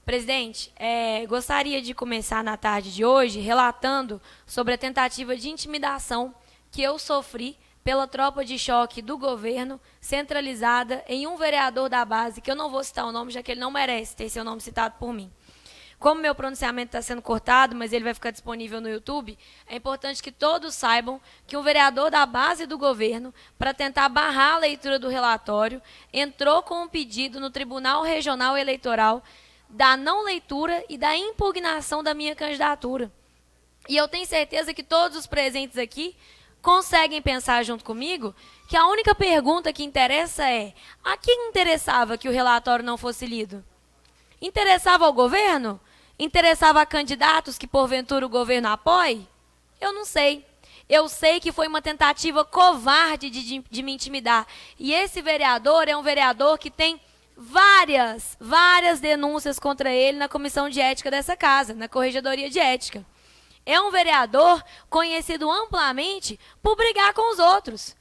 Presidente, gostaria de começar na tarde de hoje relatando sobre a tentativa de intimidação que eu sofri pela tropa de choque do governo centralizada em um vereador da base, que eu não vou citar o nome, já que ele não merece ter seu nome citado por mim. Como meu pronunciamento está sendo cortado, mas ele vai ficar disponível no YouTube, é importante que todos saibam que um vereador da base do governo, para tentar barrar a leitura do relatório, entrou com um pedido no Tribunal Regional Eleitoral da não leitura e da impugnação da minha candidatura. E eu tenho certeza que todos os presentes aqui conseguem pensar junto comigo que a única pergunta que interessa é: a quem interessava que o relatório não fosse lido? Interessava ao governo? Interessava a candidatos que porventura o governo apoie? Eu não sei. Eu sei que foi uma tentativa covarde de me intimidar. E esse vereador é um vereador que tem várias denúncias contra ele na comissão de ética dessa casa, na corregedoria de ética. É um vereador conhecido amplamente por brigar com os outros.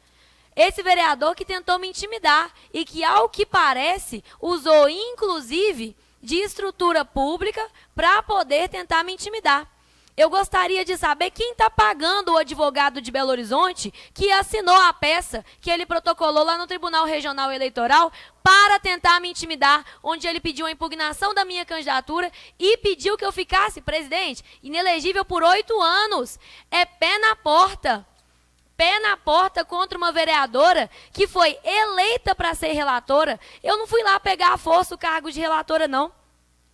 Esse vereador que tentou me intimidar e que, ao que parece, usou inclusive de estrutura pública para poder tentar me intimidar. Eu gostaria de saber quem está pagando o advogado de Belo Horizonte que assinou a peça que ele protocolou lá no Tribunal Regional Eleitoral para tentar me intimidar, onde ele pediu a impugnação da minha candidatura e pediu que eu ficasse, presidente, inelegível por 8 anos. É pé na porta. Pé na porta contra uma vereadora que foi eleita para ser relatora. Eu não fui lá pegar à força o cargo de relatora, não.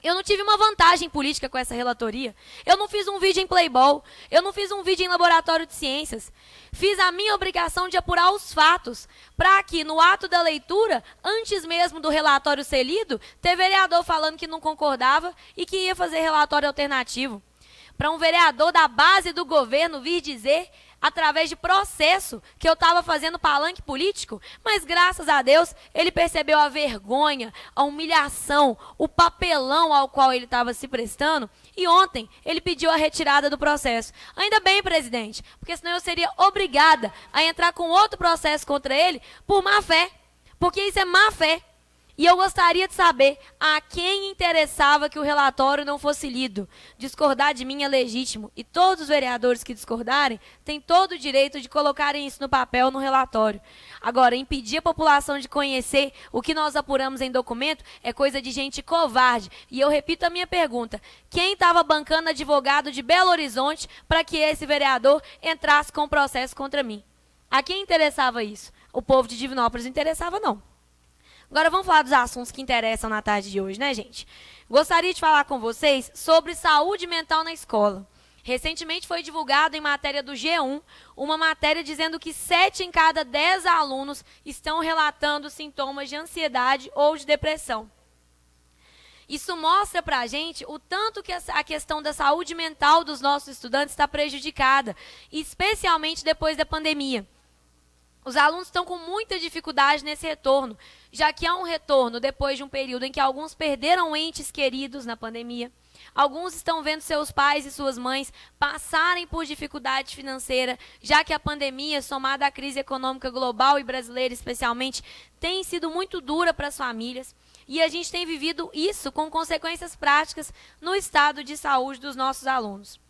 Eu não tive uma vantagem política com essa relatoria. Eu não fiz um vídeo em Playboy. Eu não fiz um vídeo em laboratório de ciências. Fiz a minha obrigação de apurar os fatos, para que no ato da leitura, antes mesmo do relatório ser lido, ter vereador falando que não concordava e que ia fazer relatório alternativo. Para um vereador da base do governo vir dizer, através de processo, que eu estava fazendo palanque político, mas graças a Deus ele percebeu a vergonha, a humilhação, o papelão ao qual ele estava se prestando, e ontem ele pediu a retirada do processo. Ainda bem, presidente, porque senão eu seria obrigada a entrar com outro processo contra ele por má fé, porque isso é má fé. E eu gostaria de saber a quem interessava que o relatório não fosse lido. Discordar de mim é legítimo, e todos os vereadores que discordarem têm todo o direito de colocarem isso no papel, no relatório. Agora, impedir a população de conhecer o que nós apuramos em documento é coisa de gente covarde. E eu repito a minha pergunta: quem estava bancando advogado de Belo Horizonte para que esse vereador entrasse com um processo contra mim? A quem interessava isso? O povo de Divinópolis não interessava, não. Agora vamos falar dos assuntos que interessam na tarde de hoje, né, gente? Gostaria de falar com vocês sobre saúde mental na escola. Recentemente foi divulgado em matéria do G1, uma matéria dizendo que 7 em cada 10 alunos estão relatando sintomas de ansiedade ou de depressão. Isso mostra pra gente o tanto que a questão da saúde mental dos nossos estudantes está prejudicada, especialmente depois da pandemia. Os alunos estão com muita dificuldade nesse retorno, já que há um retorno depois de um período em que alguns perderam entes queridos na pandemia. Alguns estão vendo seus pais e suas mães passarem por dificuldade financeira, já que a pandemia, somada à crise econômica global e brasileira especialmente, tem sido muito dura para as famílias. E a gente tem vivido isso com consequências práticas no estado de saúde dos nossos alunos.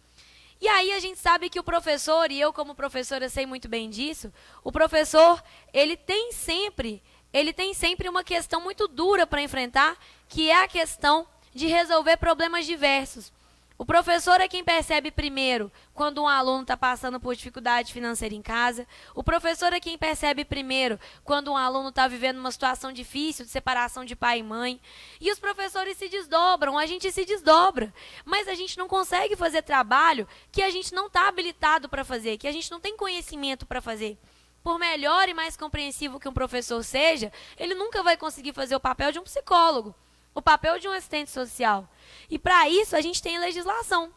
E aí a gente sabe que o professor, e eu como professora sei muito bem disso, o professor, ele tem sempre uma questão muito dura para enfrentar, que é a questão de resolver problemas diversos. O professor é quem percebe primeiro quando um aluno está passando por dificuldade financeira em casa. O professor é quem percebe primeiro quando um aluno está vivendo uma situação difícil de separação de pai e mãe. E os professores se desdobram, a gente se desdobra. Mas a gente não consegue fazer trabalho que a gente não está habilitado para fazer, que a gente não tem conhecimento para fazer. Por melhor e mais compreensivo que um professor seja, ele nunca vai conseguir fazer o papel de um psicólogo, o papel de um assistente social. E para isso a gente tem legislação.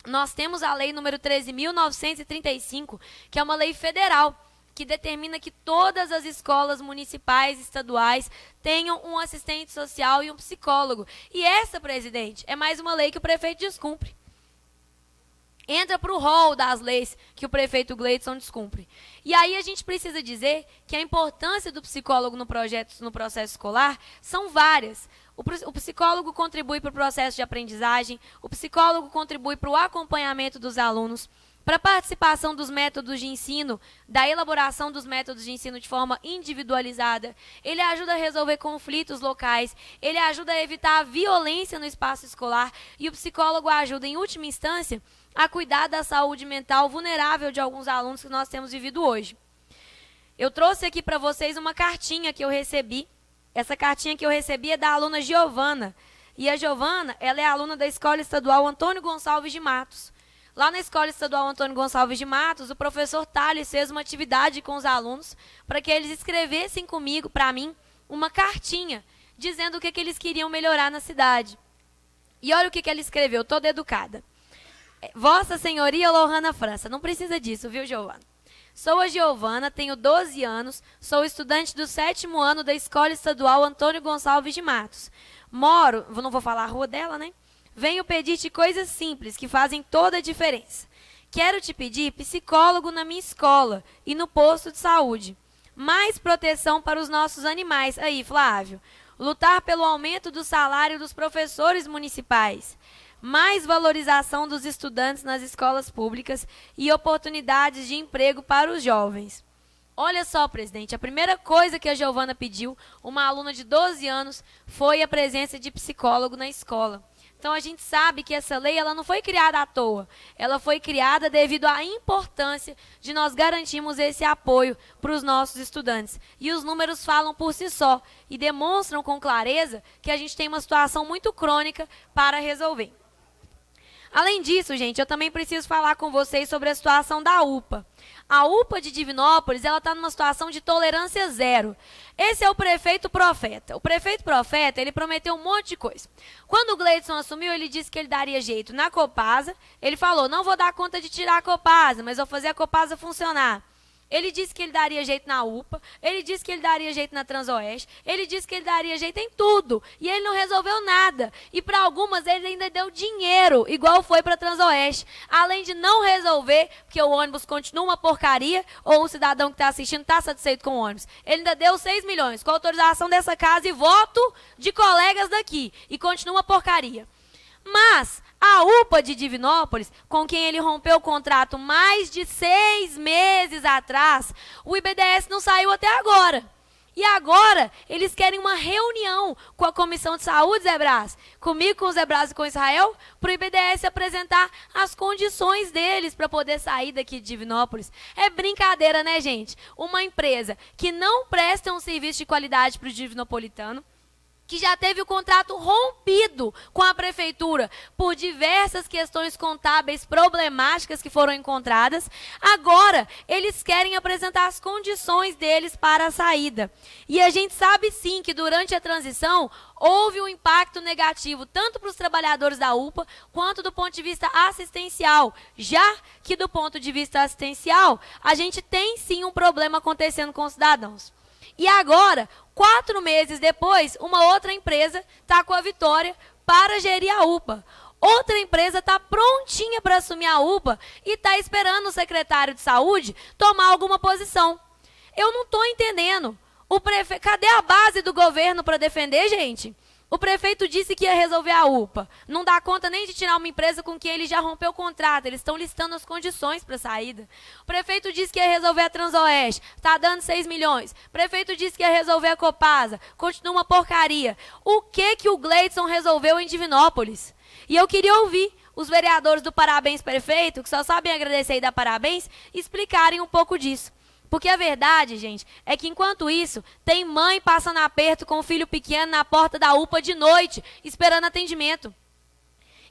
Nós temos a lei número 13.935, que é uma lei federal, que determina que todas as escolas municipais e estaduais tenham um assistente social e um psicólogo. E essa, presidente, é mais uma lei que o prefeito descumpre. entra para o rol das leis que o prefeito Gleidson descumpre. E aí a gente precisa dizer que a importância do psicólogo no processo escolar são várias. O psicólogo contribui para o processo de aprendizagem, o psicólogo contribui para o acompanhamento dos alunos, para a participação dos métodos de ensino, da elaboração dos métodos de ensino de forma individualizada. Ele ajuda a resolver conflitos locais, ele ajuda a evitar a violência no espaço escolar e o psicólogo ajuda, em última instância, a cuidar da saúde mental vulnerável de alguns alunos que nós temos vivido hoje. Eu trouxe aqui para vocês uma cartinha que eu recebi. Essa cartinha que eu recebi é da aluna Giovana. E a Giovana, ela é aluna da Escola Estadual Antônio Gonçalves de Matos. Lá na Escola Estadual Antônio Gonçalves de Matos, o professor Thales fez uma atividade com os alunos para que eles escrevessem comigo, para mim, uma cartinha dizendo o que eles queriam melhorar na cidade. E olha o que ela escreveu, toda educada. Vossa Senhoria Lohana França. Não precisa disso, viu, Giovana? Sou a Giovana, tenho 12 anos, sou estudante do 7º ano da Escola Estadual Antônio Gonçalves de Matos. Moro, não vou falar a rua dela, né? Venho pedir-te coisas simples que fazem toda a diferença. Quero te pedir psicólogo na minha escola e no posto de saúde. Mais proteção para os nossos animais. Aí, Flávio. Lutar pelo aumento do salário dos professores municipais. Mais valorização dos estudantes nas escolas públicas e oportunidades de emprego para os jovens. Olha só, presidente, a primeira coisa que a Giovana pediu, uma aluna de 12 anos, foi a presença de psicólogo na escola. Então, a gente sabe que essa lei ela não foi criada à toa. Ela foi criada devido à importância de nós garantirmos esse apoio para os nossos estudantes. E os números falam por si só e demonstram com clareza que a gente tem uma situação muito crônica para resolver. Além disso, gente, eu também preciso falar com vocês sobre a situação da UPA. A UPA de Divinópolis, ela está numa situação de tolerância zero. Esse é o prefeito profeta. O prefeito profeta, ele prometeu um monte de coisa. Quando o Gleidson assumiu, ele disse que ele daria jeito na Copasa. Ele falou, não vou dar conta de tirar a Copasa, mas vou fazer a Copasa funcionar. Ele disse que ele daria jeito na UPA, ele disse que ele daria jeito na Transoeste, ele disse que ele daria jeito em tudo. E ele não resolveu nada. E para algumas ele ainda deu dinheiro, igual foi para a Transoeste. Além de não resolver, porque o ônibus continua uma porcaria, ou o cidadão que está assistindo está satisfeito com o ônibus. Ele ainda deu 6 milhões, com autorização dessa casa e voto de colegas daqui. E continua uma porcaria. Mas a UPA de Divinópolis, com quem ele rompeu o contrato mais de 6 meses atrás, o IBDS não saiu até agora. E agora eles querem uma reunião com a Comissão de Saúde, Zé Brás, comigo, com o Zé Brás e com o Israel, para o IBDS apresentar as condições deles para poder sair daqui de Divinópolis. É brincadeira, né, gente? Uma empresa que não presta um serviço de qualidade para o divinopolitano, que já teve o contrato rompido com a prefeitura por diversas questões contábeis problemáticas que foram encontradas, agora eles querem apresentar as condições deles para a saída. E a gente sabe sim que durante a transição houve um impacto negativo tanto para os trabalhadores da UPA quanto do ponto de vista assistencial, já que do ponto de vista assistencial a gente tem sim um problema acontecendo com os cidadãos. E agora, 4 meses depois, uma outra empresa está com a Vitória para gerir a UPA. Outra empresa está prontinha para assumir a UPA e está esperando o secretário de saúde tomar alguma posição. Eu não estou entendendo. Cadê a base do governo para defender, gente? O prefeito disse que ia resolver a UPA. Não dá conta nem de tirar uma empresa com quem ele já rompeu o contrato. Eles estão listando as condições para a saída. O prefeito disse que ia resolver a Transoeste. Está dando 6 milhões. O prefeito disse que ia resolver a Copasa. Continua uma porcaria. O que o Gleidson resolveu em Divinópolis? E eu queria ouvir os vereadores do Parabéns Prefeito, que só sabem agradecer e dar parabéns, explicarem um pouco disso. Porque a verdade, gente, é que enquanto isso, tem mãe passando aperto com o filho pequeno na porta da UPA de noite, esperando atendimento.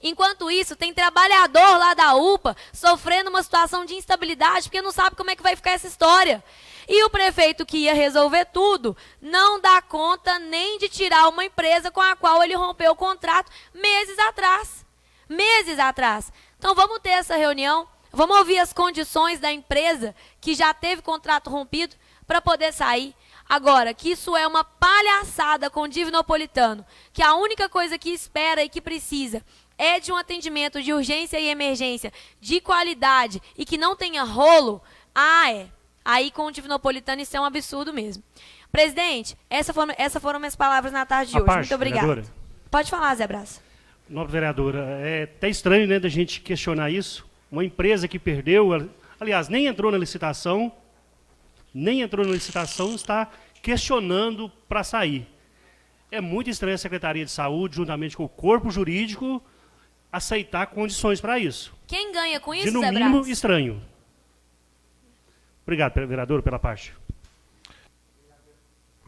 Enquanto isso, tem trabalhador lá da UPA sofrendo uma situação de instabilidade, porque não sabe como é que vai ficar essa história. E o prefeito que ia resolver tudo, não dá conta nem de tirar uma empresa com a qual ele rompeu o contrato meses atrás. Meses atrás. Então vamos ter essa reunião. Vamos ouvir as condições da empresa que já teve contrato rompido para poder sair. Agora, que isso é uma palhaçada com o Divinopolitano, que a única coisa que espera e que precisa é de um atendimento de urgência e emergência de qualidade e que não tenha rolo, aí com o Divinopolitano isso é um absurdo mesmo. Presidente, essas foram minhas palavras na tarde de hoje. Muito obrigada. Vereadora. Pode falar, Zé Brás. Nobre vereadora, é até estranho, né, da gente questionar isso. Uma empresa que perdeu, aliás, nem entrou na licitação, está questionando para sair. É muito estranho a Secretaria de Saúde, juntamente com o corpo jurídico, aceitar condições para isso. Quem ganha com isso, Zé Brás? De no mínimo estranho. Obrigado, vereador, pela parte.